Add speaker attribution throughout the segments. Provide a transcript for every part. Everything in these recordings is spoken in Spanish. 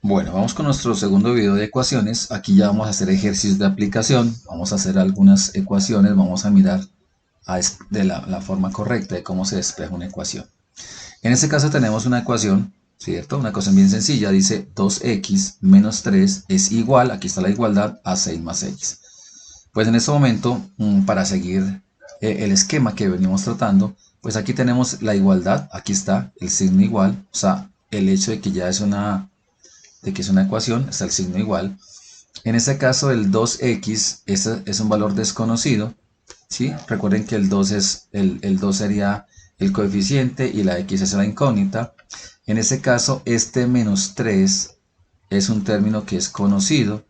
Speaker 1: Bueno, vamos con nuestro segundo video de ecuaciones. Aquí ya vamos a hacer ejercicios de aplicación. Vamos a hacer algunas ecuaciones. Vamos a mirar de la forma correcta de cómo se despeja una ecuación. En este caso tenemos una ecuación, ¿cierto? Una ecuación bien sencilla. Dice 2x menos 3 es igual, aquí está la igualdad, a 6 más x. Pues en este momento, para seguir el esquema que venimos tratando, pues aquí tenemos la igualdad. Aquí está el signo igual. O sea, el hecho de que ya es una ecuación, está el signo igual. En este caso el 2x es un valor desconocido, ¿sí? Recuerden que el 2 sería el coeficiente y la x es la incógnita. En este caso este menos 3 es un término que es conocido,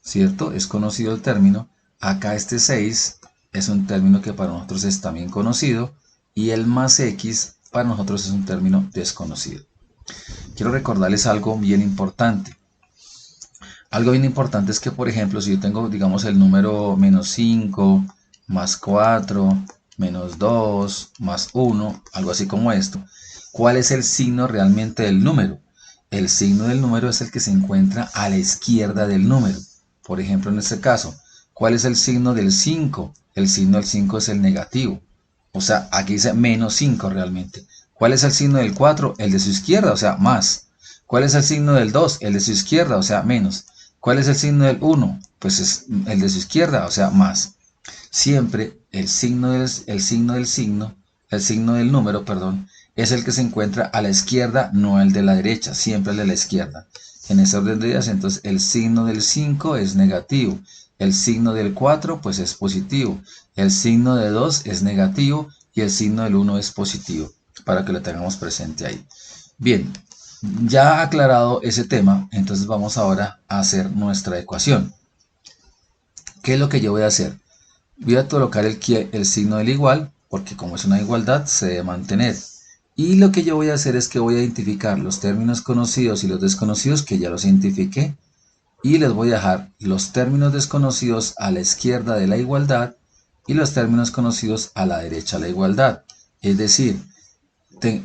Speaker 1: ¿cierto? Es conocido el término. Acá este 6 es un término que para nosotros es también conocido y el más x para nosotros es un término desconocido. Quiero recordarles algo bien importante. Algo bien importante es que, por ejemplo, si yo tengo, digamos, el número menos 5, más 4, menos 2, más 1, algo así como esto, ¿cuál es el signo realmente del número? El signo del número es el que se encuentra a la izquierda del número. Por ejemplo, en este caso, ¿cuál es el signo del 5? El signo del 5 es el negativo. O sea, aquí dice menos 5 realmente. ¿Cuál es el signo del 4? El de su izquierda, o sea, más. ¿Cuál es el signo del 2? El de su izquierda, o sea, menos. ¿Cuál es el signo del 1? Pues es el de su izquierda, o sea, más. Siempre el signo del número, perdón, es el que se encuentra a la izquierda, no el de la derecha, siempre el de la izquierda. En ese orden de ideas, entonces el signo del 5 es negativo, el signo del 4 pues es positivo, el signo de 2 es negativo y el signo del 1 es positivo, para que lo tengamos presente ahí. Bien, ya aclarado ese tema, entonces vamos ahora a hacer nuestra ecuación. ¿Qué es lo que yo voy a hacer? Voy a colocar el signo del igual, porque como es una igualdad, se debe mantener. Y lo que yo voy a hacer es que voy a identificar los términos conocidos y los desconocidos, que ya los identifiqué, y les voy a dejar los términos desconocidos a la izquierda de la igualdad y los términos conocidos a la derecha de la igualdad. Es decir,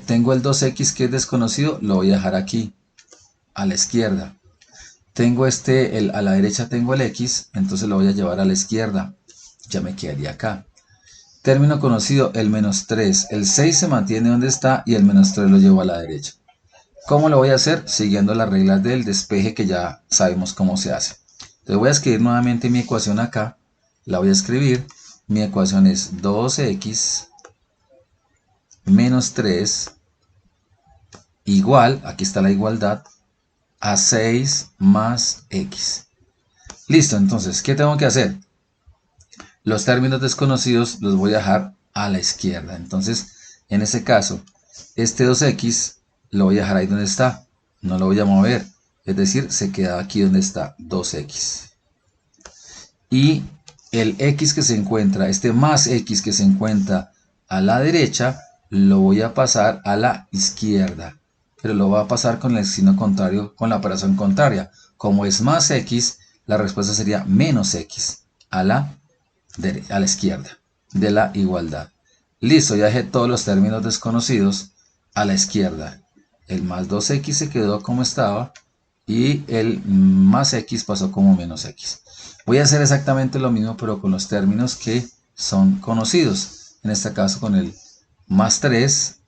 Speaker 1: tengo el 2x que es desconocido, lo voy a dejar aquí, a la izquierda. Tengo a la derecha tengo el x, entonces lo voy a llevar a la izquierda. Ya me quedaría acá. Término conocido, el menos 3. El 6 se mantiene donde está y el menos 3 lo llevo a la derecha. ¿Cómo lo voy a hacer? Siguiendo las reglas del despeje que ya sabemos cómo se hace. Entonces voy a escribir nuevamente mi ecuación acá. La voy a escribir. Mi ecuación es 2x menos 3 igual, aquí está la igualdad, a 6 más x. Listo, entonces, ¿qué tengo que hacer? Los términos desconocidos los voy a dejar a la izquierda. Entonces, en este caso, este 2x lo voy a dejar ahí donde está. No lo voy a mover. Es decir, se queda aquí donde está 2x. Y el x que se encuentra, este más x que se encuentra a la derecha, lo voy a pasar a la izquierda. Pero lo voy a pasar con el signo contrario, con la operación contraria. Como es más x, la respuesta sería menos x a la izquierda de la igualdad. Listo, ya dejé todos los términos desconocidos a la izquierda. El más 2x se quedó como estaba y el más x pasó como menos x. Voy a hacer exactamente lo mismo pero con los términos que son conocidos. En este caso con el más 3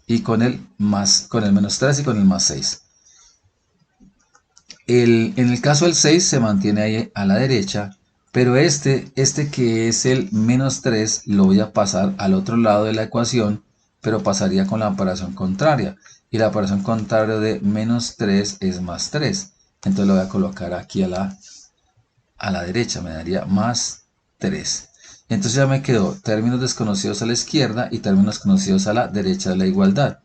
Speaker 1: y con el menos 3 y con el más 6. En el caso del 6 se mantiene ahí a la derecha, pero este que es el menos 3 lo voy a pasar al otro lado de la ecuación, pero pasaría con la operación contraria. Y la operación contraria de menos 3 es más 3. Entonces lo voy a colocar aquí a la derecha, me daría más 3. Entonces ya me quedó términos desconocidos a la izquierda y términos conocidos a la derecha de la igualdad.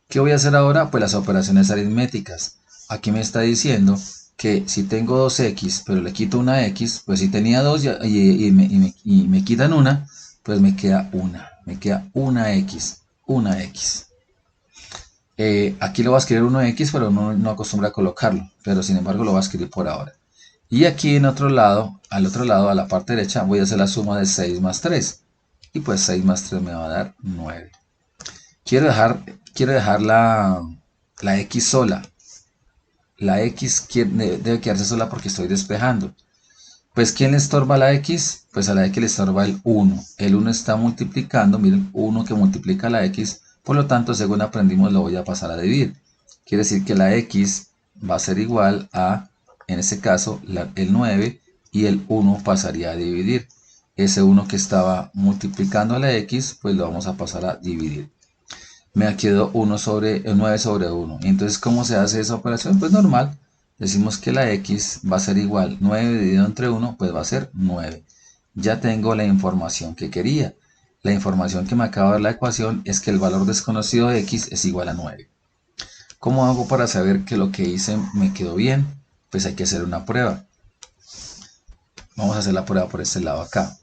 Speaker 1: ¿Qué voy a hacer ahora? Pues las operaciones aritméticas. Aquí me está diciendo que si tengo 2x, pero le quito una x, pues si tenía 2 y me quitan una, pues me queda una. Me queda una x. Aquí lo voy a escribir 1x, pero no acostumbra a colocarlo. Pero sin embargo lo voy a escribir por ahora. Y aquí en otro lado, al otro lado, a la parte derecha, voy a hacer la suma de 6 más 3. Y pues 6 más 3 me va a dar 9. Quiero dejar la x sola. la x debe quedarse sola porque estoy despejando. Pues ¿quién le estorba a la x? Pues a la x le estorba el 1. El 1 está multiplicando, miren, 1 que multiplica la x, por lo tanto, según aprendimos, lo voy a pasar a dividir. Quiere decir que la x va a ser igual a, en este caso, el 9 y el 1 pasaría a dividir. Ese 1 que estaba multiplicando a la x, pues lo vamos a pasar a dividir. Me quedó 9 sobre 1. Entonces, ¿cómo se hace esa operación? Pues normal. Decimos que la x va a ser igual 9 dividido entre 1, pues va a ser 9. Ya tengo la información que quería. La información que me acaba de dar la ecuación es que el valor desconocido de x es igual a 9. ¿Cómo hago para saber que lo que hice me quedó bien? Pues hay que hacer una prueba. Vamos a hacer la prueba por este lado acá.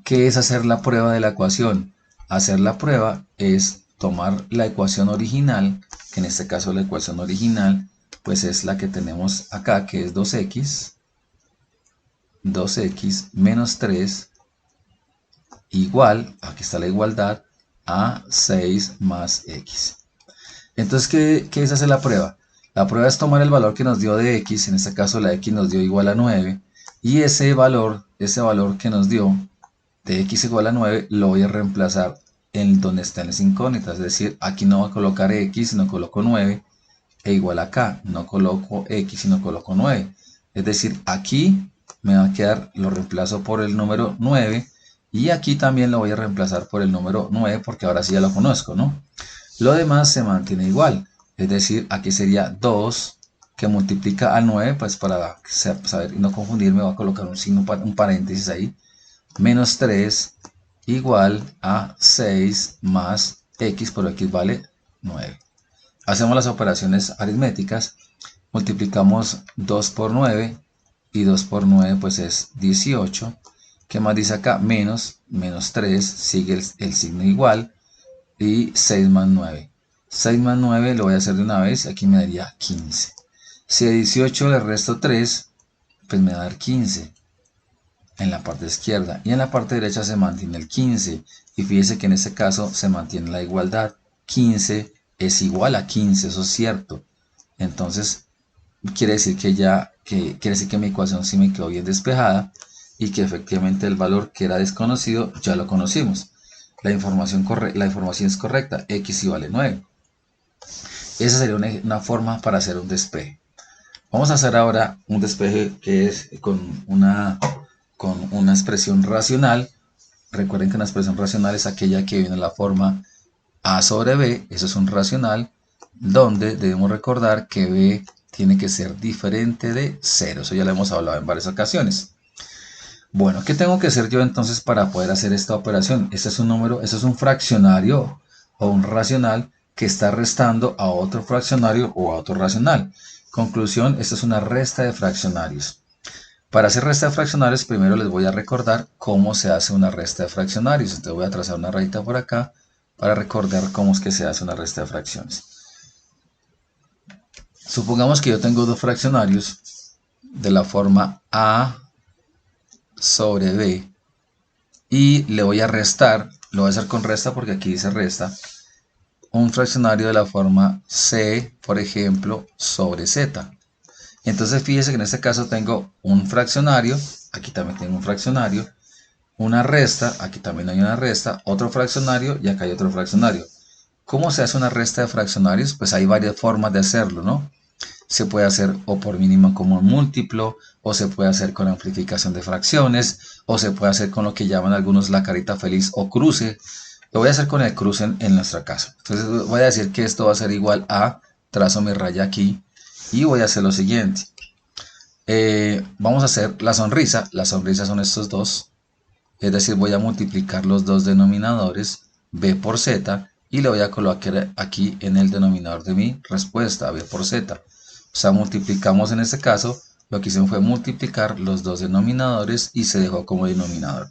Speaker 1: ¿Qué es hacer la prueba de la ecuación? Hacer la prueba es tomar la ecuación original, que en este caso la ecuación original pues es la que tenemos acá, que es 2x menos 3 igual, aquí está la igualdad, a 6 más x. Entonces, ¿qué es hacer la prueba? La prueba es tomar el valor que nos dio de x, en este caso la x nos dio igual a 9, y ese valor que nos dio de x igual a 9 lo voy a reemplazar en donde están las incógnitas, es decir, aquí no voy a colocar x, sino coloco 9, e igual acá, no coloco x, sino coloco 9. Es decir, aquí me va a quedar, lo reemplazo por el número 9, y aquí también lo voy a reemplazar por el número 9, porque ahora sí ya lo conozco, ¿no? Lo demás se mantiene igual, es decir, aquí sería 2 que multiplica al 9, pues para saber y no confundirme voy a colocar un signo, un paréntesis ahí, menos 3 igual a 6 más x, por x vale 9. Hacemos las operaciones aritméticas, multiplicamos 2 por 9 y 2 por 9 pues es 18. ¿Qué más dice acá? Menos 3, sigue el signo igual, y 6 más 9. 6 más 9 lo voy a hacer de una vez, aquí me daría 15. Si a 18 le resto 3, pues me va a dar 15 en la parte izquierda, y en la parte derecha se mantiene el 15, y fíjese que en este caso se mantiene la igualdad, 15 es igual a 15, eso es cierto. Entonces quiere decir que mi ecuación sí me quedó bien despejada, y que efectivamente el valor que era desconocido ya lo conocimos. La información es correcta, x vale 9. Esa sería una forma para hacer un despeje. Vamos a hacer ahora un despeje que es con una expresión racional. Recuerden que una expresión racional es aquella que viene en la forma a sobre b, eso es un racional, donde debemos recordar que b tiene que ser diferente de 0. Eso ya lo hemos hablado en varias ocasiones. Bueno, ¿qué tengo que hacer yo entonces para poder hacer esta operación? Este es un número, este es un fraccionario o un racional que está restando a otro fraccionario o a otro racional. Conclusión, esto es una resta de fraccionarios. Para hacer resta de fraccionarios, primero les voy a recordar cómo se hace una resta de fraccionarios. Entonces voy a trazar una rayita por acá para recordar cómo es que se hace una resta de fracciones. Supongamos que yo tengo dos fraccionarios de la forma a sobre b, y le voy a restar, lo voy a hacer con resta porque aquí dice resta, un fraccionario de la forma c, por ejemplo, sobre z. Entonces fíjese que en este caso tengo un fraccionario, aquí también tengo un fraccionario, una resta, aquí también hay una resta, otro fraccionario y acá hay otro fraccionario. ¿Cómo se hace una resta de fraccionarios? Pues hay varias formas de hacerlo, ¿no? Se puede hacer o por mínimo común múltiplo, o se puede hacer con amplificación de fracciones, o se puede hacer con lo que llaman algunos la carita feliz o cruce. Lo voy a hacer con el cruce en nuestro caso. Entonces voy a decir que esto va a ser igual a, trazo mi raya aquí, y voy a hacer lo siguiente. Vamos a hacer la sonrisa. La sonrisa son estos dos. Es decir, voy a multiplicar los dos denominadores, b por z, y le voy a colocar aquí en el denominador de mi respuesta, b por z. O sea, multiplicamos en este caso, lo que hicimos fue multiplicar los dos denominadores y se dejó como denominador.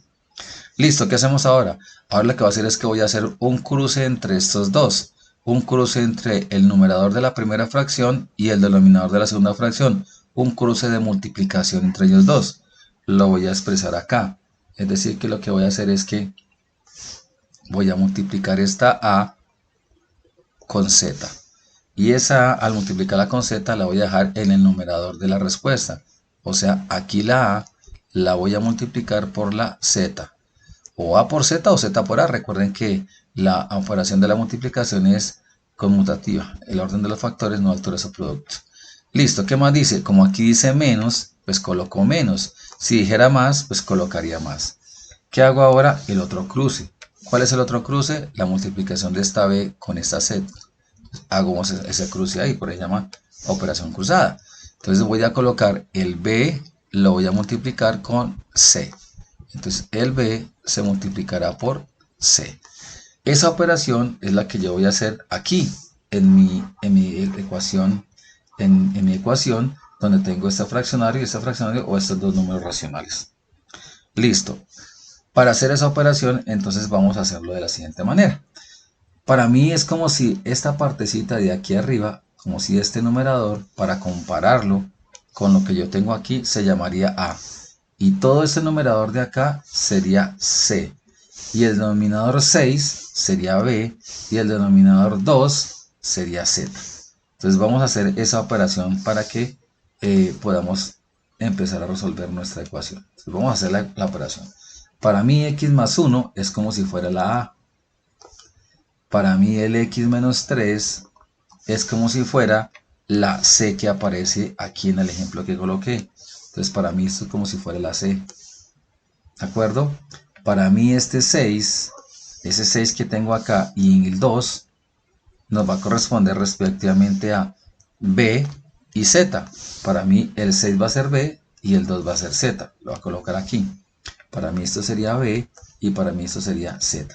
Speaker 1: Listo, ¿qué hacemos ahora? Ahora lo que voy a hacer es que voy a hacer un cruce entre estos dos. Un cruce entre el numerador de la primera fracción y el denominador de la segunda fracción. Un cruce de multiplicación entre ellos dos. Lo voy a expresar acá. Es decir, que lo que voy a hacer es que voy a multiplicar esta a con z. Y esa A, al multiplicarla con Z, la voy a dejar en el numerador de la respuesta. O sea, aquí la A la voy a multiplicar por la Z. O A por Z o Z por A. Recuerden que la operación de la multiplicación es conmutativa. El orden de los factores no altera su producto. Listo, ¿qué más dice? Como aquí dice menos, pues coloco menos. Si dijera más, pues colocaría más. ¿Qué hago ahora? El otro cruce. ¿Cuál es el otro cruce? La multiplicación de esta B con esta Z. Hago ese cruce ahí, por ahí se llama operación cruzada. Entonces voy a colocar el B, lo voy a multiplicar con C. Entonces el B se multiplicará por C. Esa operación es la que yo voy a hacer aquí, en mi ecuación, en mi ecuación, donde tengo este fraccionario o estos dos números racionales. Listo. Para hacer esa operación, entonces vamos a hacerlo de la siguiente manera. Para mí es como si esta partecita de aquí arriba, como si este numerador, para compararlo con lo que yo tengo aquí, se llamaría A. Y todo este numerador de acá sería C. Y el denominador 6 sería B. Y el denominador 2 sería Z. Entonces vamos a hacer esa operación para que podamos empezar a resolver nuestra ecuación. Entonces vamos a hacer la operación. Para mí x más 1 es como si fuera la A. Para mí el x menos 3 es como si fuera la C que aparece aquí en el ejemplo que coloqué. Entonces para mí esto es como si fuera la C. ¿De acuerdo? Para mí este 6, ese 6 que tengo acá y en el 2, nos va a corresponder respectivamente a B y Z. Para mí el 6 va a ser B y el 2 va a ser Z. Lo voy a colocar aquí. Para mí esto sería B y para mí esto sería Z.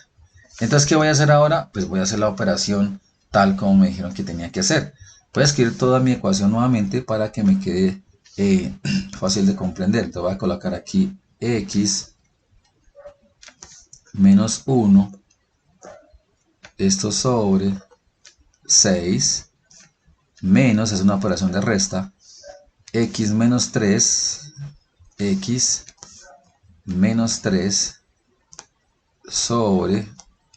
Speaker 1: Entonces, ¿qué voy a hacer ahora? Pues voy a hacer la operación tal como me dijeron que tenía que hacer. Voy a escribir toda mi ecuación nuevamente para que me quede fácil de comprender. Entonces voy a colocar aquí x menos 1, esto sobre 6, menos, es una operación de resta, x menos 3, x menos 3 sobre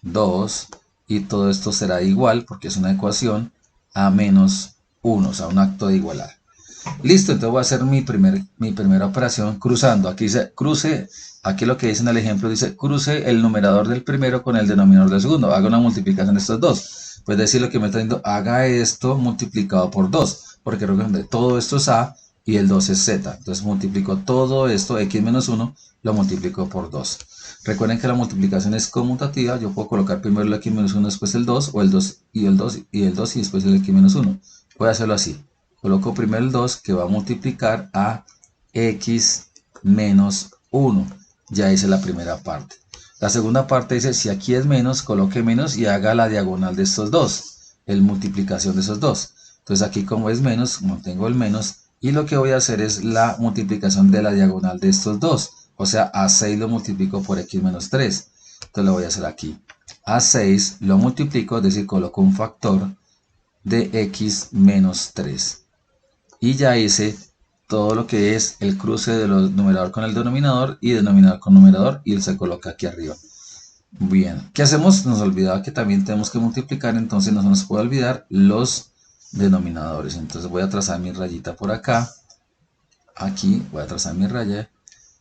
Speaker 1: 2, y todo esto será igual, porque es una ecuación, a menos 1, o sea, un acto de igualar. Listo, entonces voy a hacer mi primera operación cruzando. Aquí dice cruce, aquí lo que dice en el ejemplo dice cruce el numerador del primero con el denominador del segundo. Haga una multiplicación de estos dos. Pues decir lo que me está diciendo, haga esto multiplicado por 2. Porque recuerden, todo esto es A y el 2 es Z. Entonces multiplico todo esto, x menos 1, lo multiplico por 2. Recuerden que la multiplicación es conmutativa. Yo puedo colocar primero el x menos 1, después el 2, o el 2 y el 2 y el 2 y después el x menos 1. Voy a hacerlo así. Coloco primero el 2 que va a multiplicar a x menos 1. Ya hice la primera parte. La segunda parte dice, si aquí es menos, coloque menos y haga la diagonal de estos dos. El multiplicación de esos dos. Entonces aquí como es menos, mantengo el menos. Y lo que voy a hacer es la multiplicación de la diagonal de estos dos. O sea, a 6 lo multiplico por x menos 3. Entonces lo voy a hacer aquí. A 6 lo multiplico, es decir, coloco un factor de x menos 3. Y ya hice todo lo que es el cruce de los numerador con el denominador y denominador con numerador, y él se coloca aquí arriba. Bien, ¿qué hacemos? Nos olvidaba que también tenemos que multiplicar, entonces no se nos puede olvidar los denominadores. Entonces voy a trazar mi rayita por acá, aquí voy a trazar mi raya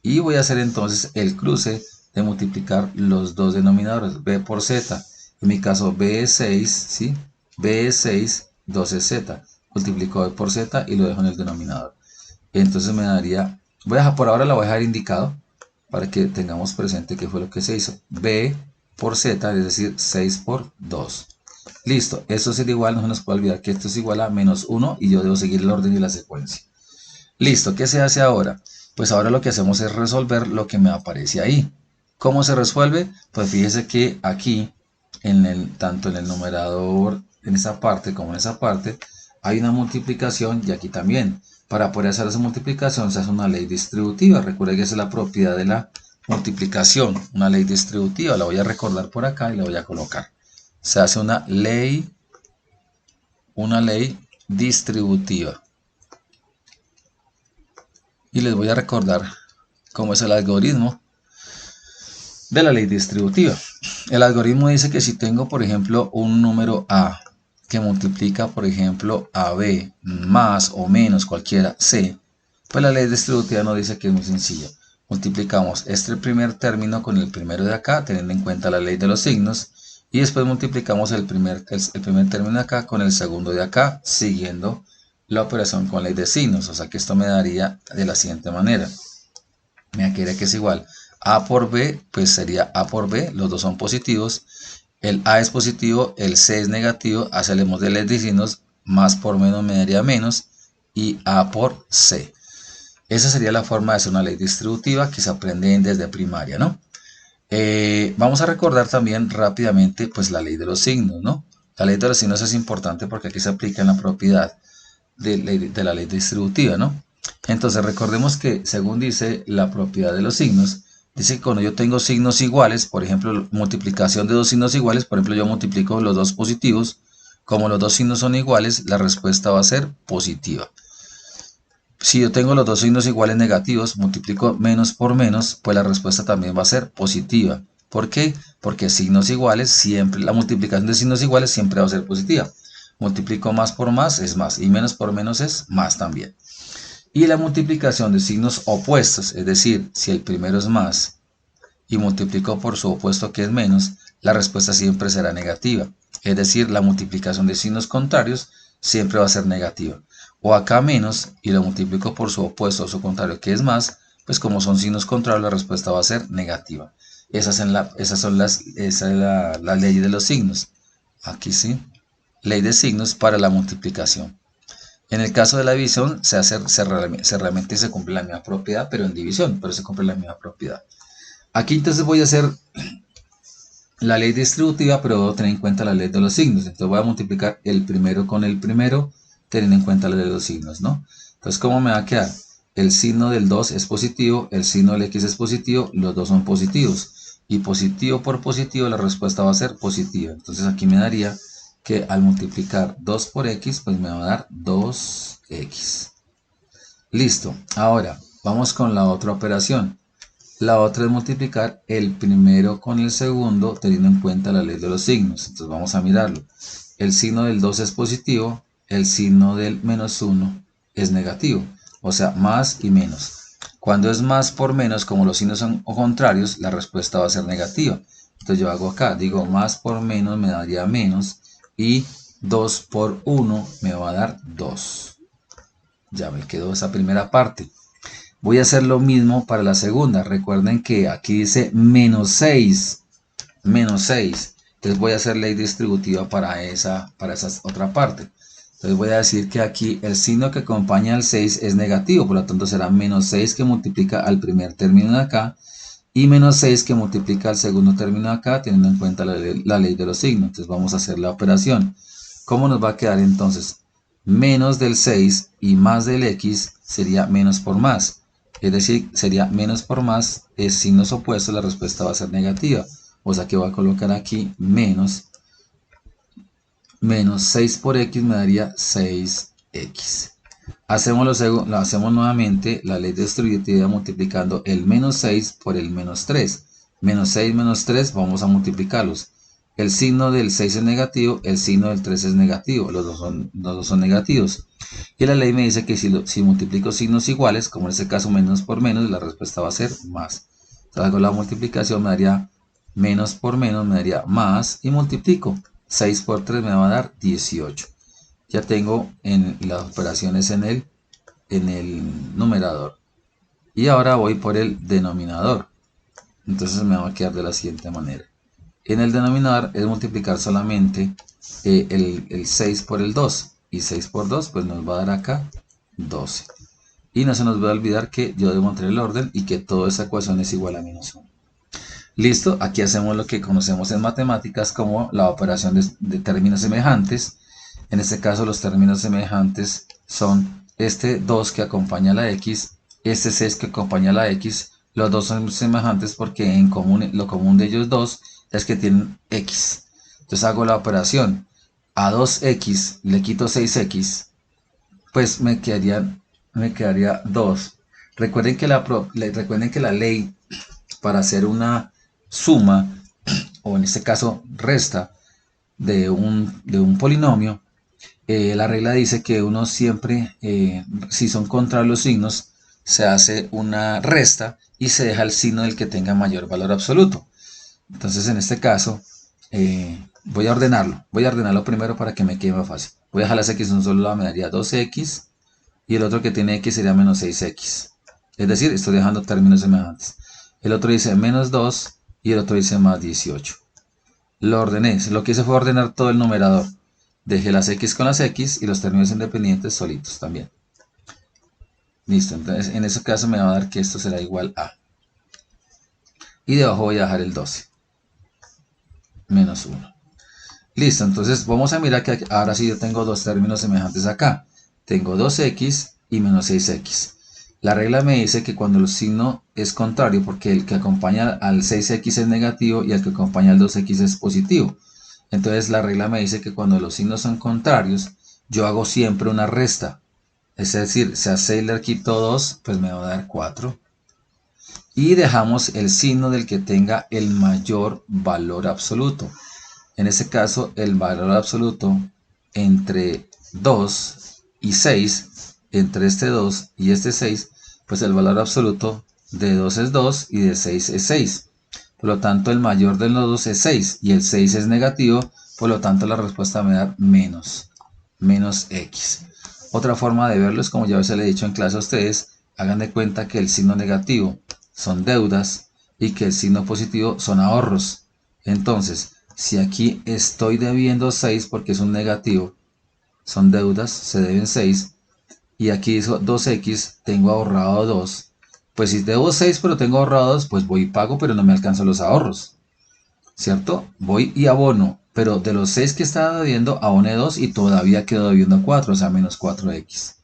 Speaker 1: y voy a hacer entonces el cruce de multiplicar los dos denominadores, b por z. En mi caso b es 6, ¿sí? B es 6, 2 es z. Multiplico b por z y lo dejo en el denominador. Entonces me daría, por ahora la voy a dejar indicado para que tengamos presente qué fue lo que se hizo. B por z, es decir, 6 por 2. Listo, esto sería igual, no se nos puede olvidar que esto es igual a menos 1 y yo debo seguir el orden y la secuencia. Listo, ¿qué se hace ahora? Pues ahora lo que hacemos es resolver lo que me aparece ahí. ¿Cómo se resuelve? Pues fíjese que aquí, tanto en el numerador, en esa parte como en esa parte, hay una multiplicación y aquí también. Para poder hacer esa multiplicación se hace una ley distributiva. Recuerde que esa es la propiedad de la multiplicación, una ley distributiva. La voy a recordar por acá y la voy a colocar. Se hace una ley distributiva. Y les voy a recordar cómo es el algoritmo de la ley distributiva. El algoritmo dice que si tengo, por ejemplo, un número A que multiplica, por ejemplo, a b más o menos cualquiera c, pues la ley distributiva nos dice que es muy sencilla. Multiplicamos este primer término con el primero de acá, teniendo en cuenta la ley de los signos, y después multiplicamos el primer término de acá con el segundo de acá, siguiendo la operación con ley de signos. O sea que esto me daría de la siguiente manera. Me quiere que es igual a por b, pues sería a por b, los dos son positivos. El a es positivo, el c es negativo, hacemos de ley de signos, más por menos me daría menos, y a por c. Esa sería la forma de hacer una ley distributiva que se aprende desde primaria, ¿no? Vamos a recordar también rápidamente pues la ley de los signos, ¿no? La ley de los signos es importante porque aquí se aplica en la propiedad de la ley distributiva, ¿no? Entonces recordemos que según dice la propiedad de los signos, dice que cuando yo tengo signos iguales, por ejemplo, multiplicación de dos signos iguales, por ejemplo, yo multiplico los dos positivos, como los dos signos son iguales, la respuesta va a ser positiva. Si yo tengo los dos signos iguales negativos, multiplico menos por menos, pues la respuesta también va a ser positiva. ¿Por qué? Porque signos iguales, siempre, la multiplicación de signos iguales siempre va a ser positiva. Multiplico más por más es más, y menos por menos es más también. Y la multiplicación de signos opuestos, es decir, si el primero es más y multiplico por su opuesto que es menos, la respuesta siempre será negativa. Es decir, la multiplicación de signos contrarios siempre va a ser negativa. O acá menos y lo multiplico por su opuesto o su contrario que es más, pues como son signos contrarios la respuesta va a ser negativa. Esa es la ley de los signos. Aquí sí, ley de signos para la multiplicación. En el caso de la división realmente se cumple la misma propiedad, pero en división, pero se cumple la misma propiedad. Aquí entonces voy a hacer la ley distributiva, pero debo tener en cuenta la ley de los signos. Entonces voy a multiplicar el primero con el primero, teniendo en cuenta la ley de los signos, ¿no? Entonces, ¿cómo me va a quedar? El signo del 2 es positivo, el signo del x es positivo, los dos son positivos. Y positivo por positivo, la respuesta va a ser positiva. Entonces aquí me daría que al multiplicar 2 por x, pues me va a dar 2x. Listo. Ahora, vamos con la otra operación. La otra es multiplicar el primero con el segundo teniendo en cuenta la ley de los signos. Entonces vamos a mirarlo. El signo del 2 es positivo, el signo del menos 1 es negativo. O sea, más y menos. Cuando es más por menos, como los signos son contrarios, la respuesta va a ser negativa. Entonces yo hago acá, digo más por menos me daría menos y 2 por 1 me va a dar 2. Ya me quedó esa primera parte. Voy a hacer lo mismo para la segunda. Recuerden que aquí dice menos 6. Menos 6. Entonces voy a hacer ley distributiva para esa otra parte. Entonces voy a decir que aquí el signo que acompaña al 6 es negativo. Por lo tanto será menos 6 que multiplica al primer término de acá. Y menos 6 que multiplica al segundo término de acá, teniendo en cuenta la ley de los signos. Entonces vamos a hacer la operación. ¿Cómo nos va a quedar entonces? Menos del 6 y más del x sería menos por más. Es decir, sería menos por más, es signos opuestos, la respuesta va a ser negativa. O sea que voy a colocar aquí menos 6 por x me daría 6x. Hacemos nuevamente la ley distributiva multiplicando el menos 6 por el menos 3. Menos 6 menos 3 vamos a multiplicarlos. El signo del 6 es negativo, el signo del 3 es negativo, los dos son negativos. Y la ley me dice que si multiplico signos iguales, como en este caso menos por menos, la respuesta va a ser más. Entonces hago la multiplicación, me daría menos por menos, me daría más, y multiplico. 6 por 3 me va a dar 18. Ya tengo en las operaciones en el numerador. Y ahora voy por el denominador. Entonces me va a quedar de la siguiente manera. En el denominador es multiplicar solamente el 6 por el 2. Y 6 por 2 pues nos va a dar acá 12. Y no se nos va a olvidar que yo debo entrar el orden y que toda esa ecuación es igual a menos 1. Listo, aquí hacemos lo que conocemos en matemáticas como la operación de términos semejantes. En este caso los términos semejantes son este 2 que acompaña a la x, este 6 que acompaña a la x. Los dos son semejantes porque lo común de ellos dos es que tienen x. Entonces hago la operación. A 2x le quito 6x, pues me quedaría 2. Recuerden que la ley para hacer una suma, o en este caso resta, de un polinomio, la regla dice que uno siempre, si son contrarios los signos, se hace una resta y se deja el signo del que tenga mayor valor absoluto. Entonces, en este caso, voy a ordenarlo primero para que me quede más fácil. Voy a dejar las x en un solo lado, me daría 2x, y el otro que tiene x sería menos 6x. Es decir, estoy dejando términos semejantes. El otro dice menos 2 y el otro dice más 18. Lo ordené, lo que hice fue ordenar todo el numerador. Dejé las x con las x y los términos independientes solitos también. Listo, entonces en ese caso me va a dar que esto será igual a. Y debajo voy a dejar el 12. Menos 1. Listo, entonces vamos a mirar que ahora sí yo tengo dos términos semejantes acá. Tengo 2x y menos 6x. La regla me dice que cuando el signo es contrario, porque el que acompaña al 6x es negativo y el que acompaña al 2x es positivo. Entonces la regla me dice que cuando los signos son contrarios, yo hago siempre una resta. Es decir, si a 6 le quito 2, pues me va a dar 4. Y dejamos el signo del que tenga el mayor valor absoluto. En este caso, el valor absoluto entre 2 y 6, entre este 2 y este 6, pues el valor absoluto de 2 es 2 y de 6 es 6. Por lo tanto, el mayor de los dos es 6 y el 6 es negativo, por lo tanto la respuesta me da menos x. Otra forma de verlo es, como ya les he dicho en clase a ustedes, hagan de cuenta que el signo negativo son deudas y que el signo positivo son ahorros. Entonces, si aquí estoy debiendo 6 porque es un negativo, son deudas, se deben 6, y aquí dice 2x, tengo ahorrado 2, pues si debo 6 pero tengo ahorrado 2, pues voy y pago, pero no me alcanzan los ahorros, ¿cierto? Voy y abono, pero de los 6 que estaba debiendo, aboné 2 y todavía quedo debiendo 4, o sea, menos 4x.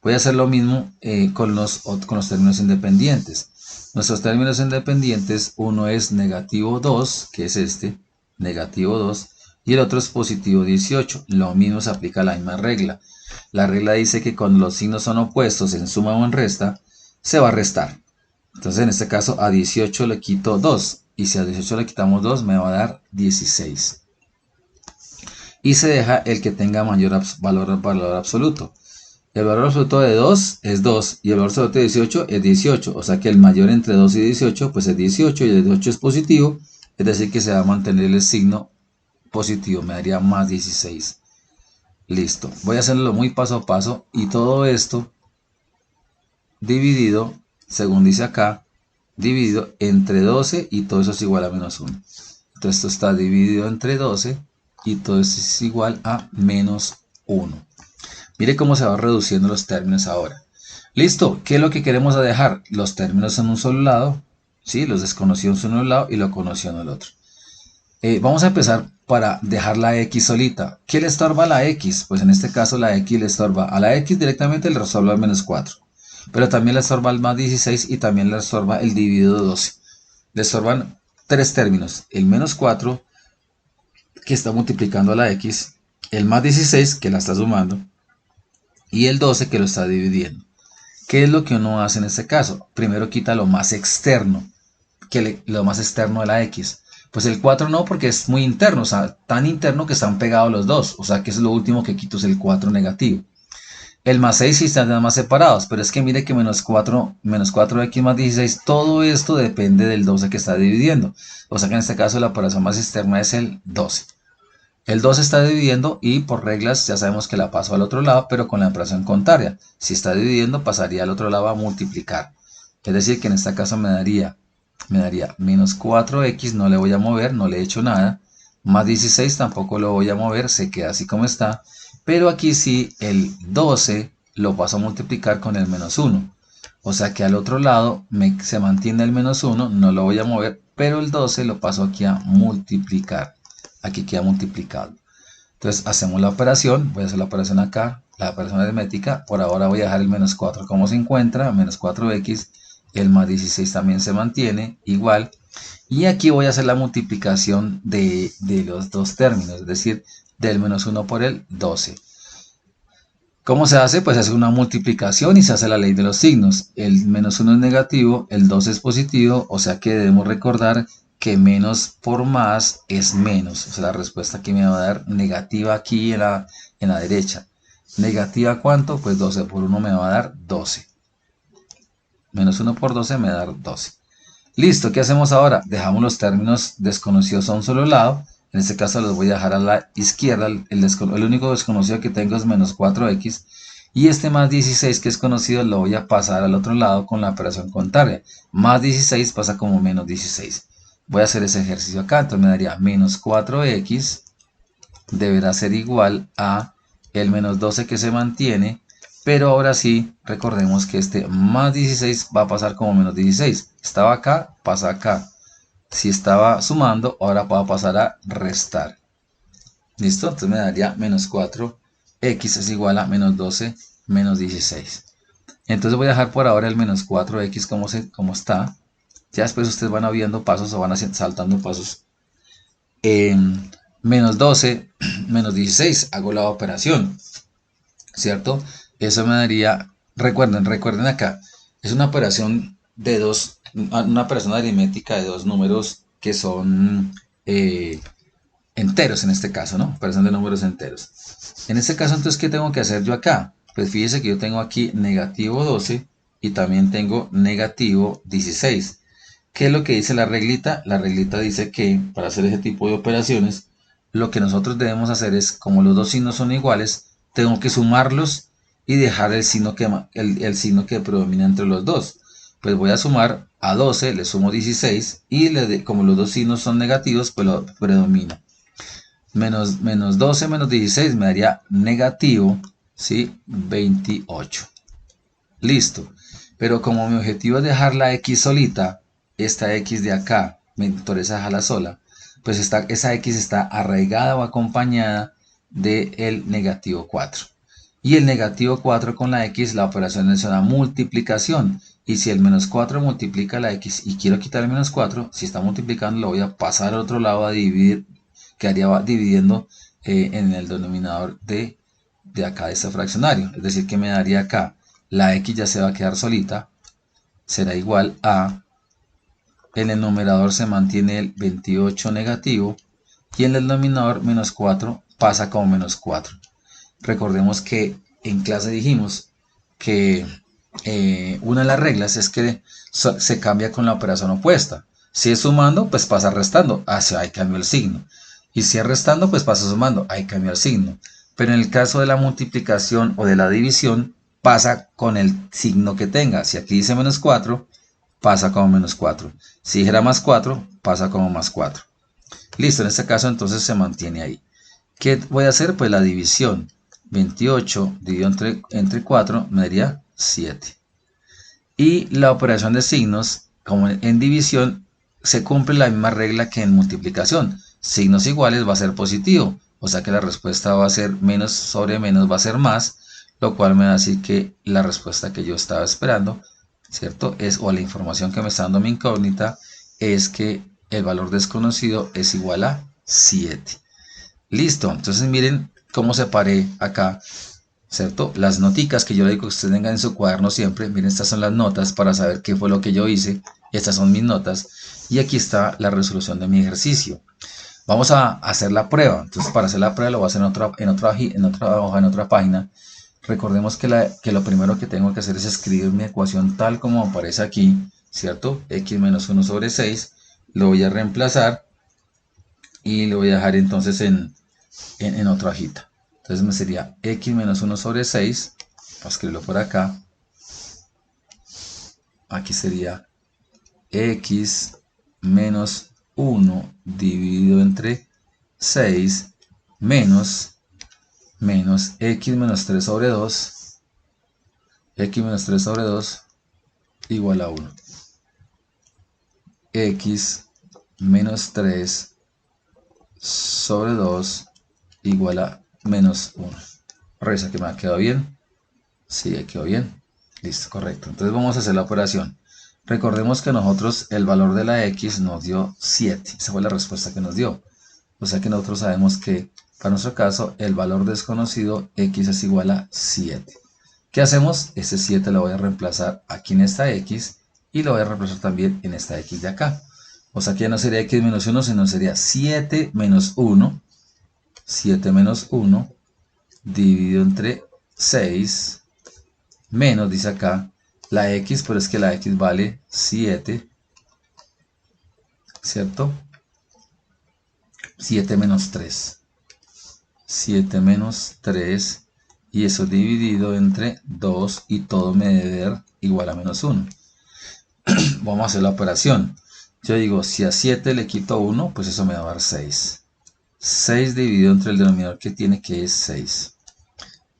Speaker 1: Voy a hacer lo mismo con los términos independientes. Nuestros términos independientes, uno es negativo 2, que es este, negativo 2, y el otro es positivo 18. Lo mismo se aplica a la misma regla. La regla dice que cuando los signos son opuestos en suma o en resta, se va a restar. Entonces en este caso a 18 le quito 2, y si a 18 le quitamos 2 me va a dar 16. Y se deja el que tenga mayor valor absoluto. El valor absoluto de 2 es 2 y el valor absoluto de 18 es 18. O sea que el mayor entre 2 y 18 pues es 18 y el 18 es positivo. Es decir que se va a mantener el signo positivo. Me daría más 16. Listo. Voy a hacerlo muy paso a paso y todo esto dividido, según dice acá, dividido entre 12 y todo eso es igual a menos 1. Entonces esto está dividido entre 12 y todo esto es igual a menos 1. Mire cómo se van reduciendo los términos ahora. Listo, ¿qué es lo que queremos dejar? Los términos en un solo lado, ¿sí? Los desconocidos en un lado y lo conocido en el otro. Vamos a empezar para dejar la x solita. ¿Qué le estorba a la x? Pues en este caso la x le estorba a la x directamente, le estorba al menos 4. Pero también le estorba al más 16 y también le estorba el dividido de 12. Le estorban tres términos. El menos 4, que está multiplicando a la x. El más 16, que la está sumando. Y el 12 que lo está dividiendo. ¿Qué es lo que uno hace en este caso? Primero quita lo más externo, lo más externo de la x. Pues el 4 no, porque es muy interno, o sea, tan interno que están pegados los dos. O sea que es lo último que quito, es el 4 negativo. El más 6 sí están más separados, pero es que mire que menos 4x más 16, todo esto depende del 12 que está dividiendo. O sea que en este caso la operación más externa es el 12. El 2 está dividiendo y por reglas ya sabemos que la paso al otro lado, pero con la operación contraria. Si está dividiendo, pasaría al otro lado a multiplicar. Es decir, que en este caso me daría menos 4x, no le voy a mover, no le he hecho nada. Más 16 tampoco lo voy a mover, se queda así como está. Pero aquí sí, el 12 lo paso a multiplicar con el menos 1. O sea que al otro lado se mantiene el menos 1, no lo voy a mover, pero el 12 lo paso aquí a multiplicar. Aquí queda multiplicado. Entonces hacemos la operación, voy a hacer la operación acá, la operación aritmética. Por ahora voy a dejar el menos 4 como se encuentra, menos 4x, el más 16 también se mantiene igual. Y aquí voy a hacer la multiplicación de los dos términos, es decir, del menos 1 por el 12. ¿Cómo se hace? Pues se hace una multiplicación y se hace la ley de los signos. El menos 1 es negativo, el 12 es positivo, o sea que debemos recordar que menos por más es menos. O sea, la respuesta que me va a dar negativa aquí en la derecha. ¿Negativa cuánto? Pues 12 por 1 me va a dar 12. Menos 1 por 12 me va a dar 12. Listo, ¿qué hacemos ahora? Dejamos los términos desconocidos a un solo lado. En este caso los voy a dejar a la izquierda. El único desconocido que tengo es menos 4x. Y este más 16 que es conocido lo voy a pasar al otro lado con la operación contraria. Más 16 pasa como menos 16. Voy a hacer ese ejercicio acá. Entonces me daría menos 4x deberá ser igual a el menos 12 que se mantiene. Pero ahora sí, recordemos que este más 16 va a pasar como menos 16. Estaba acá, pasa acá. Si estaba sumando, ahora va a pasar a restar. ¿Listo? Entonces me daría menos 4x es igual a menos 12 menos 16. Entonces voy a dejar por ahora el menos 4x como está. Ya después ustedes van viendo pasos o van saltando pasos. Menos 12 menos 16, hago la operación, ¿cierto? Eso me daría, recuerden acá, es una operación de una operación aritmética de dos números que son enteros en este caso, ¿no? Operación de números enteros. En este caso, entonces, ¿qué tengo que hacer yo acá? Pues fíjese que yo tengo aquí negativo 12 y también tengo negativo 16. ¿Qué es lo que dice la reglita? La reglita dice que para hacer ese tipo de operaciones, lo que nosotros debemos hacer es, como los dos signos son iguales, tengo que sumarlos y dejar el signo que predomina entre los dos. Pues voy a sumar a 12, le sumo 16 y como los dos signos son negativos, pues lo predomina. Menos 12 menos 16 me daría negativo, ¿sí? 28. Listo. Pero como mi objetivo es dejar la x solita, esta x de acá, me interesa dejarla sola, pues esa x está arraigada o acompañada del negativo 4. Y el negativo 4 con la x, la operación es una multiplicación. Y si el menos 4 multiplica la x y quiero quitar el menos 4, si está multiplicando lo voy a pasar al otro lado a dividir, quedaría dividiendo en el denominador de acá de este fraccionario. Es decir, que me daría acá, la x ya se va a quedar solita, será igual a, en el numerador se mantiene el 28 negativo y en el denominador menos 4 pasa como menos 4. Recordemos que en clase dijimos que una de las reglas es que se cambia con la operación opuesta. Si es sumando, pues pasa restando, ahí cambia el signo. Y si es restando, pues pasa sumando, ahí cambia el signo. Pero en el caso de la multiplicación o de la división, pasa con el signo que tenga. Si aquí dice menos 4, pasa como menos 4. Si dijera más 4, pasa como más 4. Listo, en este caso entonces se mantiene ahí. ¿Qué voy a hacer? Pues la división. 28 dividido entre 4 me daría 7. Y la operación de signos, como en división, se cumple la misma regla que en multiplicación. Signos iguales va a ser positivo, o sea que la respuesta va a ser menos sobre menos, va a ser más, lo cual me va a decir que la respuesta que yo estaba esperando, ¿cierto? O la información que me está dando mi incógnita, es que el valor desconocido es igual a 7. Listo, entonces miren cómo separé acá, ¿cierto? Las noticas que yo le digo que ustedes tengan en su cuaderno siempre. Miren, estas son las notas para saber qué fue lo que yo hice. Estas son mis notas. Y aquí está la resolución de mi ejercicio. Vamos a hacer la prueba. Entonces, para hacer la prueba lo voy a hacer en otra hoja, en otra página. Recordemos que lo primero que tengo que hacer es escribir mi ecuación tal como aparece aquí, ¿cierto? X menos 1 sobre 6. Lo voy a reemplazar y lo voy a dejar entonces en otra hojita. Entonces me sería x menos 1 sobre 6, voy a escribirlo por acá. Aquí sería x menos 1 dividido entre 6 menos x menos 3 sobre 2, x menos 3 sobre 2 igual a 1. X menos 3 sobre 2 igual a menos 1. Revisa que me ha quedado bien. Sí, quedó bien. Listo, correcto. Entonces vamos a hacer la operación. Recordemos que nosotros el valor de la x nos dio 7. Esa fue la respuesta que nos dio. O sea que nosotros sabemos que para nuestro caso el valor desconocido x es igual a 7. ¿Qué hacemos? Este 7 lo voy a reemplazar aquí en esta x y lo voy a reemplazar también en esta x de acá. O sea que ya no sería x menos 1, sino sería 7 menos 1. 7 menos 1 dividido entre 6 menos, dice acá, la x, pero es que la x vale 7, ¿cierto? 7 menos 3. 7 menos 3 y eso dividido entre 2 y todo me debe dar igual a menos 1. Vamos a hacer la operación. Yo digo, si a 7 le quito 1, pues eso me va a dar 6. 6 dividido entre el denominador que tiene, que es 6.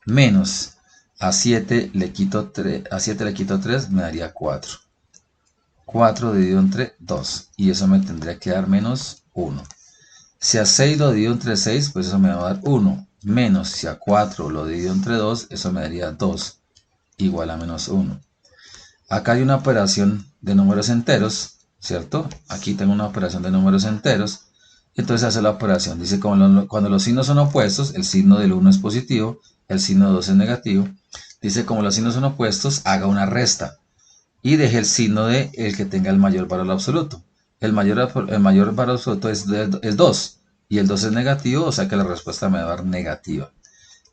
Speaker 1: Menos a 7 le quito 3, me daría 4. 4 dividido entre 2. Y eso me tendría que dar menos 1. Si a 6 lo divido entre 6, pues eso me va a dar 1. Menos si a 4 lo divido entre 2, eso me daría 2. Igual a menos 1. Acá hay una operación de números enteros, ¿cierto? Aquí tengo una operación de números enteros. Entonces hace la operación. Dice, cuando los signos son opuestos, el signo del 1 es positivo, el signo de 2 es negativo. Dice, como los signos son opuestos, haga una resta. Y deje el signo de el que tenga el mayor valor absoluto. El mayor valor absoluto es 2. Y el 2 es negativo, o sea que la respuesta me va a dar negativa.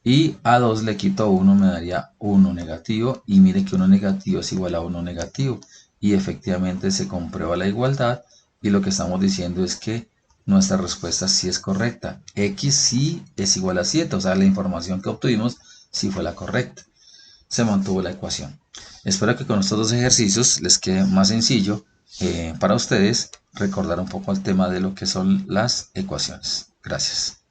Speaker 1: Y a 2 le quito 1, me daría 1 negativo. Y mire que 1 negativo es igual a 1 negativo. Y efectivamente se comprueba la igualdad. Y lo que estamos diciendo es que nuestra respuesta sí es correcta. X sí es igual a 7. O sea, la información que obtuvimos sí fue la correcta. Se mantuvo la ecuación. Espero que con estos dos ejercicios les quede más sencillo para ustedes recordar un poco el tema de lo que son las ecuaciones. Gracias.